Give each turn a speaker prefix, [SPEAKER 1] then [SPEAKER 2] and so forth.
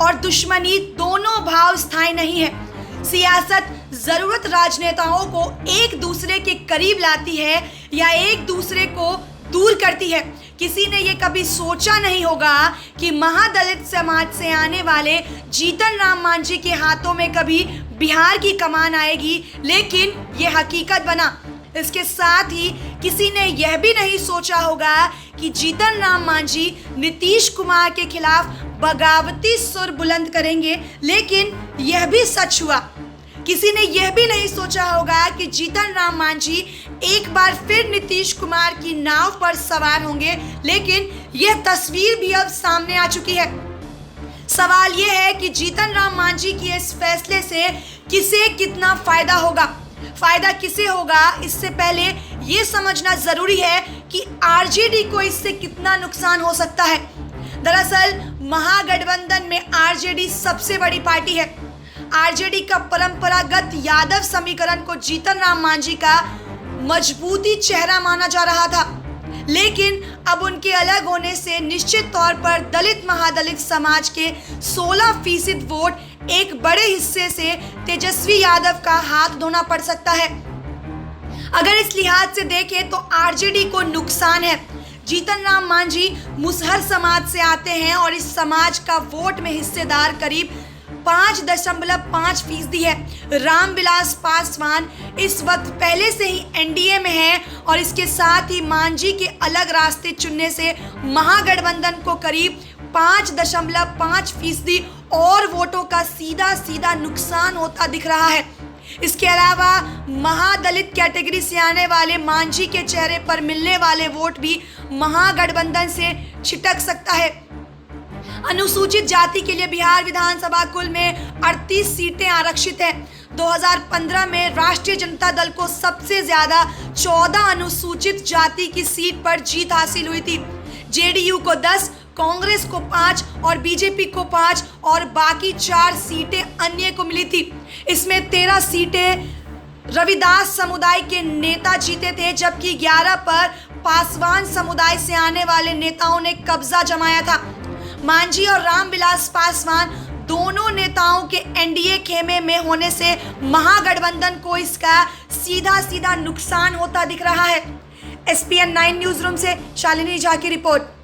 [SPEAKER 1] और दुश्मनी दोनों भाव स्थायी नहीं है। सियासत जरूरत राजनेताओं को एक दूसरे के करीब लाती है या एक दूसरे को दूर करती है। किसी ने ये कभी सोचा नहीं होगा कि महादलित समाज से आने वाले जीतन राम मांझी के हाथों में कभी बिहार की कमान आएगी, लेकिन ये हकीकत बना। इसके साथ ही किसी ने यह भी नहीं सोचा होगा कि जीतन राम मांझी नीतीश कुमार के खिलाफ बगावती सुर बुलंद करेंगे, लेकिन यह भी सच हुआ। किसी ने यह भी नहीं सोचा होगा कि जीतन राम मांझी एक बार फिर नीतीश कुमार की नाव पर सवार होंगे, लेकिन यह तस्वीर भी अब सामने आ चुकी है। सवाल यह है कि जीतन राम मांझी के इस फैसले से किसे कितना फायदा होगा। फायदा किसे होगा, इससे पहले ये समझना जरूरी है कि आरजेडी को इससे कितना नुकसान हो सकता है। दरअसल महागठबंधन में आरजेडी सबसे बड़ी पार्टी है। आरजेडी का परंपरागत यादव समीकरण को जीतन राम मांझी का मजबूती चेहरा माना जा रहा था, लेकिन अब उनके अलग होने से निश्चित तौर पर दलित महादलित समाज के 16% वोट एक बड़े हिस्से से तेजस्वी यादव का हाथ धोना पड़ सकता है। अगर इस लिहाज से देखें तो आरजेडी को नुकसान है। जीतन राम मांझी मुसहर समाज से आते हैं और इस समाज का वोट में हिस्सेदार करीब 5.5% है। रामविलास पासवान इस वक्त पहले से ही एनडीए में है और इसके साथ ही मांझी के अलग रास्ते चुनने से महागठबंधन को करीब 5.5% और वोटों का सीधा सीधा नुकसान होता दिख रहा है। इसके अलावा महादलित कैटेगरी से आने वाले मांझी के चेहरे पर मिलने वाले वोट भी महागठबंधन से छिटक सकता है। अनुसूचित जाति के लिए बिहार विधानसभा कुल में 38 सीटें आरक्षित हैं। 2015 में राष्ट्रीय जनता दल को सबसे ज्यादा 14 अनुसूचित जाति की सीट पर जीत हासिल हुई थी। जेडीयू को 10, कांग्रेस को 5 और बीजेपी को 5 और बाकी 4 सीटें अन्य को मिली थी। इसमें 13 सीटें रविदास समुदाय के नेता जीते थे, जबकि 11 पर पासवान समुदाय से आने वाले नेताओं ने कब्जा जमाया था। मांझी और रामविलास पासवान दोनों नेताओं के एनडीए खेमे में होने से महागठबंधन को इसका सीधा सीधा नुकसान होता दिख रहा है। SPN 9 न्यूज रूम से शालिनी झा की रिपोर्ट।